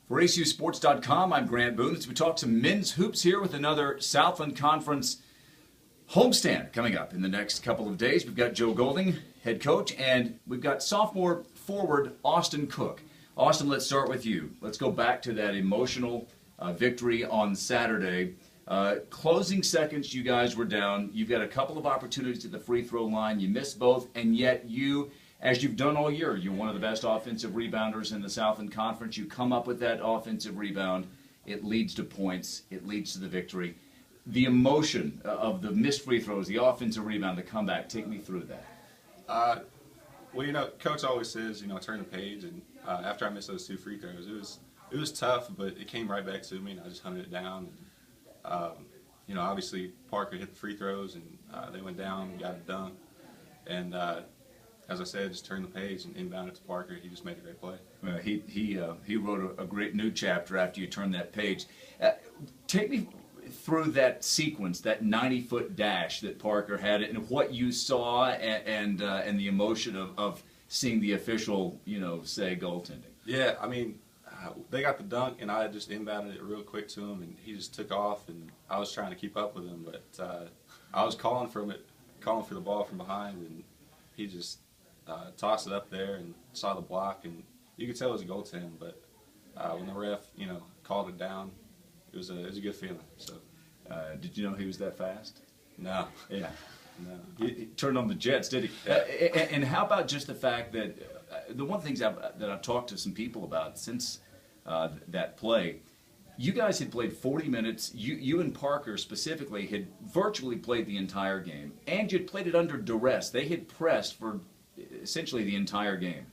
For ACUsports.com, I'm Grant Boone. As we talk some men's hoops here with another Southland Conference homestand coming up in the next couple of days. We've got Joe Golding, head coach, and we've got sophomore forward Austin Cooke. Austin, let's start with you. Let's go back to that emotional victory on Saturday. Closing seconds, you guys were down. You've got a couple of opportunities at the free throw line. You missed both, and yet you, as you've done all year, you're one of the best offensive rebounders in the Southland Conference. You come up with that offensive rebound. It leads to points. It leads to the victory. The emotion of the missed free throws, the offensive rebound, the comeback, take me through that. Well, you know, Coach always says, turn the page. And after I missed those two free throws, it was tough, but it came right back to me, and I just hunted it down. And, obviously Parker hit the free throws, and they went down and got it done. And as I said, just turn the page and inbound it to Parker. He just made a great play. He wrote a great new chapter after you turned that page. Take me through that sequence, that 90-foot dash that Parker had, and what you saw, and the emotion of seeing the official, say goaltending. Yeah, I mean, they got the dunk, and I just inbounded it real quick to him, and he just took off, and I was trying to keep up with him, but I was calling for the ball from behind, and he just tossed it up there and saw the block, and you could tell it was a goaltend, but when the ref, called it down, it was a good feeling. So, did you know he was that fast? No. Yeah. No. He turned on the jets, did he? And how about just the fact that the one things that I've talked to some people about since that play, you guys had played 40 minutes. You and Parker specifically had virtually played the entire game, and you'd played it under duress. They had pressed for essentially the entire game.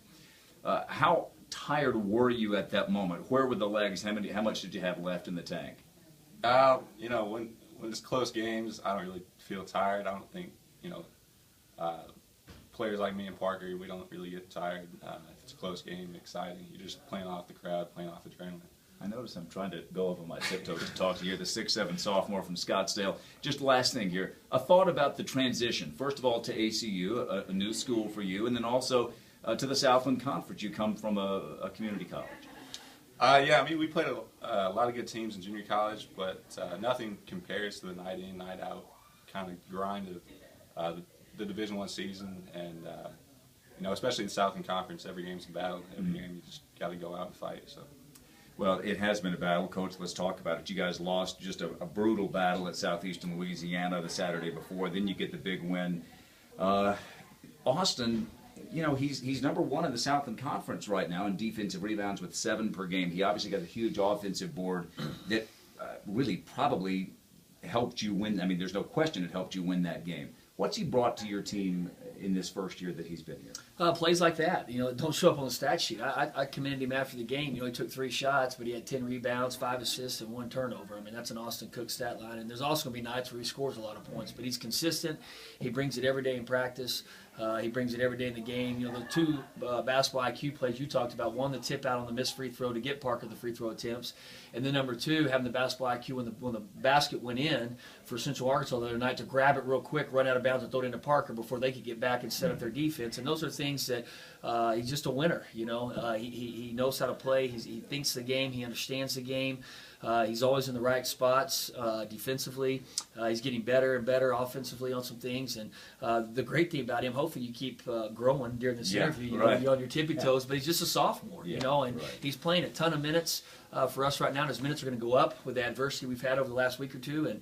How tired were you at that moment? Where were the legs? How much did you have left in the tank? When it's close games, I don't really feel tired. I don't think, players like me and Parker, we don't really get tired. If it's a close game, exciting, you're just playing off the crowd, playing off adrenaline. I notice I'm trying to go over my tiptoes to talk to you, the 6'7" sophomore from Scottsdale. Just last thing here, a thought about the transition. First of all, to ACU, a new school for you, and then also to the Southland Conference. You come from a community college. Yeah, I mean, we played a lot of good teams in junior college, but nothing compares to the night in, night out kind of grind of the Division I season, and especially the Southland Conference. Every game's a battle. Every game you just got to go out and fight. So. Well, it has been a battle, Coach. Let's talk about it. You guys lost just a brutal battle at Southeastern Louisiana the Saturday before. Then you get the big win. Austin, he's number one in the Southland Conference right now in defensive rebounds with 7 per game. He obviously got a huge offensive board that really probably helped you win. I mean, there's no question it helped you win that game. What's he brought to your team in this first year that he's been here? Plays like that, don't show up on the stat sheet. I commended him after the game. He took 3 shots, but he had 10 rebounds, 5 assists, and 1 turnover. I mean, that's an Austin Cooke stat line. And there's also going to be nights where he scores a lot of points, but he's consistent. He brings it every day in practice. He brings it every day in the game. The 2 basketball IQ plays you talked about, one, the tip out on the missed free throw to get Parker the free throw attempts, and then number 2, having the basketball IQ when the basket went in for Central Arkansas the other night to grab it real quick, run out of bounds, and throw it into Parker before they could get back and set up their defense. And those are things that he's just a winner. He knows how to play. He thinks the game. He understands the game. He's always in the right spots defensively. He's getting better and better offensively on some things. And the great thing about him, hopefully you keep growing during this interview. You're on your tippy toes, but he's just a sophomore, and he's playing a ton of minutes for us right now. And his minutes are going to go up with the adversity we've had over the last week or two. And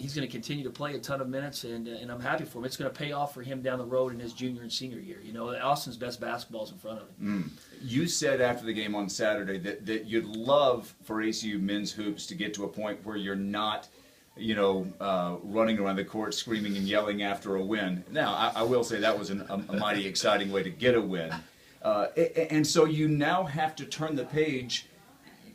he's going to continue to play a ton of minutes, and I'm happy for him. It's going to pay off for him down the road in his junior and senior year. Austin's best basketball is in front of him. You said after the game on Saturday that you'd love for ACU men's hoops to get to a point where you're not, running around the court screaming and yelling after a win. Now, I will say that was a mighty exciting way to get a win. And so you now have to turn the page.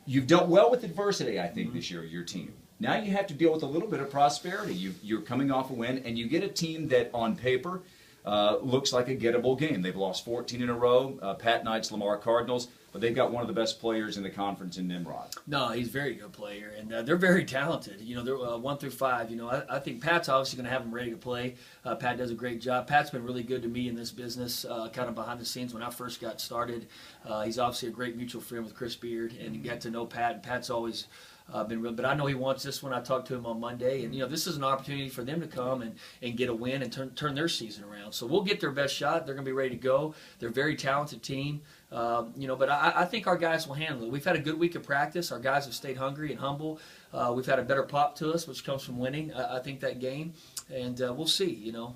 You've dealt well with adversity, I think, this year, your team. Now you have to deal with a little bit of prosperity. You're coming off a win, and you get a team that, on paper, looks like a gettable game. They've lost 14 in a row. Pat Knight's Lamar Cardinals. but they've got one of the best players in the conference in Nimrod. No, he's a very good player, and they're very talented. You know, they're 1 through 5. You know, I think Pat's obviously going to have them ready to play. Pat does a great job. Pat's been really good to me in this business, kind of behind the scenes when I first got started. He's obviously a great mutual friend with Chris Beard, and got to know Pat. And Pat's always been real, but I know he wants this one. I talked to him on Monday, and you know, this is an opportunity for them to come and get a win and turn their season around. So we'll get their best shot. They're going to be ready to go. They're a very talented team. You know, but I think our guys will handle it. We've had a good week of practice. Our guys have stayed hungry and humble. We've had a better pop to us, which comes from winning. I think that game, and we'll see. You know,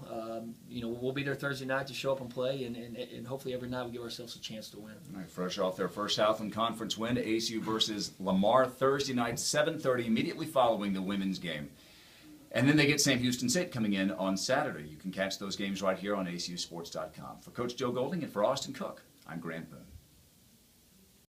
we'll be there Thursday night to show up and play, and hopefully every night we give ourselves a chance to win. All right, fresh off their first Southland Conference win, ACU versus Lamar Thursday night, 7:30, immediately following the women's game. And then they get St. Houston State coming in on Saturday. You can catch those games right here on ACUsports.com. For Coach Joe Golding and for Austin Cooke, I'm Grant Boone.